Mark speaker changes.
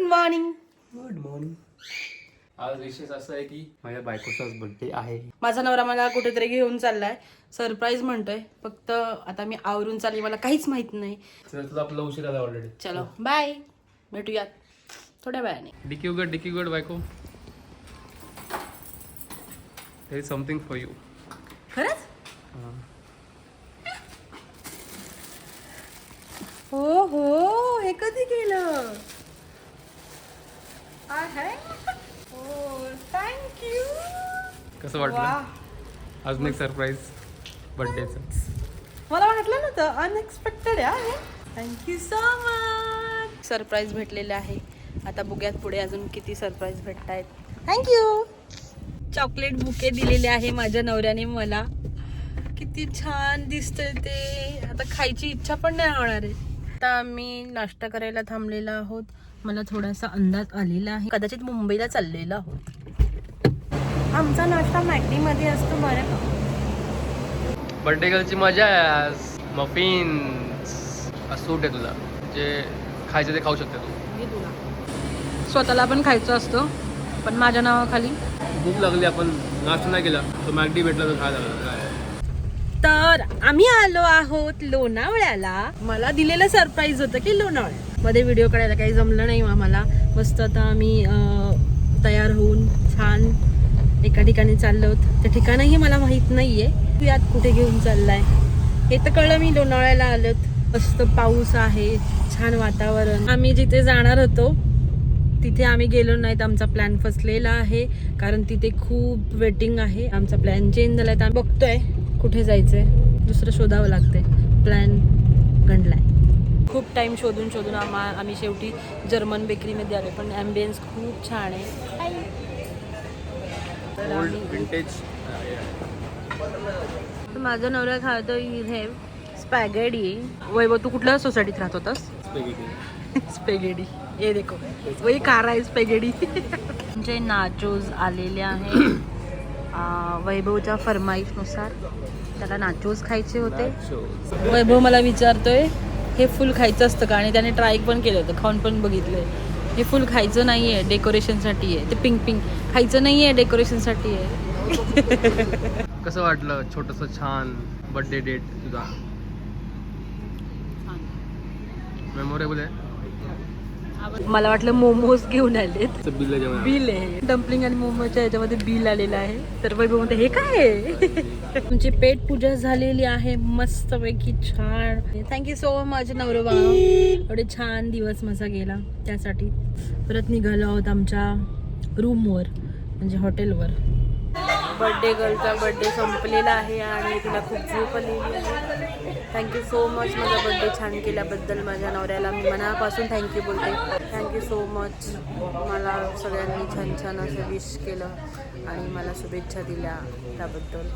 Speaker 1: Morning.
Speaker 2: Good morning. आज विशेष असं आहे की माझ्या बायकोचाच बर्थडे आहे.
Speaker 1: माझा नवरा मला कुठेतरी घेऊन चाललाय, सरप्राईज म्हणतोय. फक्त आता मी आवरून चालली, मला काहीच माहित नाही.
Speaker 2: तर तुला आपला उशीर आला ऑलरेडी.
Speaker 1: चलो बाय, भेटूयात थोड्या वेळाने.
Speaker 2: डिकी उघड बायको. There is something for you.
Speaker 1: खरंच? हो हो, हे कधी केलं? थँक्यू.
Speaker 2: कसं वाटलं? अजून एक सरप्राईज बर्थडेचं.
Speaker 1: मला वाटलं नव्हतं, अनएक्सपेक्टेड आहे. Thank you so much. सरप्राईज भेटलेले आहे. आता बघूयात पुढे अजून किती सरप्राईज भेटत आहेत. थँक्यू. चॉकलेट बुके दिलेले आहे माझ्या नवऱ्याने मला. किती छान दिसतंय ते. आता खायची इच्छा पण नाही होणार आहे. आता आम्ही नाश्ता करायला थांबलेला आहोत. मला थोडासा अंदाज आलेला आहे, कदाचित मुंबईला चाललेलो आहोत. आमचा नाश्ता मॅकडी असतो बरं का.
Speaker 2: बर्थडे गर्लची मजा आहे आज. मफिन्स सूट आहे तुला, जे खायचं ते खाऊ शकते तू.
Speaker 1: मी तुला स्वतःला पण खायचं असतं, पण माझ्या नावाखाली.
Speaker 2: भूक लागली, आपण नाश्ता नाही केला तो मॅकडी भेटला तर खायला लागला.
Speaker 1: तर आम्ही आलो आहोत लोणावळ्याला. मला दिलेलं सरप्राईज होतं की लोणावळ्यामध्ये व्हिडिओ काढायला काही जमलं नाही आम्हाला. मस्त आता आम्ही तयार होऊन छान एका ठिकाणी चाललो आहोत. त्या ठिकाणही मला माहित नाहीये यात कुठे घेऊन चाललाय. हे तर कळलं, मी लोणावळ्याला आलोत. मस्त पाऊस आहे, छान वातावरण. आम्ही जिथे जाणार होतो तिथे आम्ही गेलो नाहीत. आमचा प्लॅन फसलेला आहे, कारण तिथे खूप वेटिंग आहे. आमचा प्लॅन चेंज झालाय, तर आम्ही बघतोय कुठे जायचंय. दुसरं शोधावं लागतंय. प्लॅन गंडलाय. खूप टाइम शोधून आम्ही शेवटी जर्मन बेकरीमध्ये आलो. पण ॲम्बियन्स खूप छान आहे. तर
Speaker 2: विंटेज.
Speaker 1: माझा नवरा खातो इथे स्पॅगेडी. वैभव, तू कुठल्या सोसायटीत राहत होतास? स्पेगेडी. ये देखो, वही खा रहा है स्पेगेडी. म्हणजे नाचोज आलेले आहे. वैभवच्या फरमाईशनुसार त्याला नाचोज खायचे होते. वैभव मला विचारतोय हे फुल खायचं असतं का, आणि त्याने ट्राय पण केलं होतं, खाऊन पण बघितलंय. हे फुल खायचं नाही आहे, डेकोरेशनसाठी आहे. ते पिंक पिंक खायचं नाही आहे, डेकोरेशनसाठी आहे.
Speaker 2: कसं वाटलं छोटंसं छान बर्थडे डेट तुझा? मेमोरेबल आहे.
Speaker 1: मला वाटलं मोमोज घेऊन आलेत.
Speaker 2: बिल
Speaker 1: आहे डम्पलिंग आणि मोमोच्या याच्यामध्ये बिल आलेलं आहे. तर वैभव म्हणते हे काय आहे? तुमची पेट पूजा झालेली आहे मस्तपैकी छान. थँक्यू सो मच नवरोबा. एवढे छान दिवस माझा गेला त्यासाठी. परत निघालो आहोत आमच्या रूमवर, म्हणजे हॉटेलवर. बर्थडे गर्लचा बर्थडे संपलेला आहे आणि तिला खूप झोप आलेली आहे. थँक्यू सो मच माझा बर्थडे छान केल्याबद्दल. माझ्या नवऱ्याला मी मनापासून थँक्यू बोलते. Thank you so much. मला सगळ्यांनी छान छान असं विश केलं आणि मला शुभेच्छा दिल्या त्याबद्दल.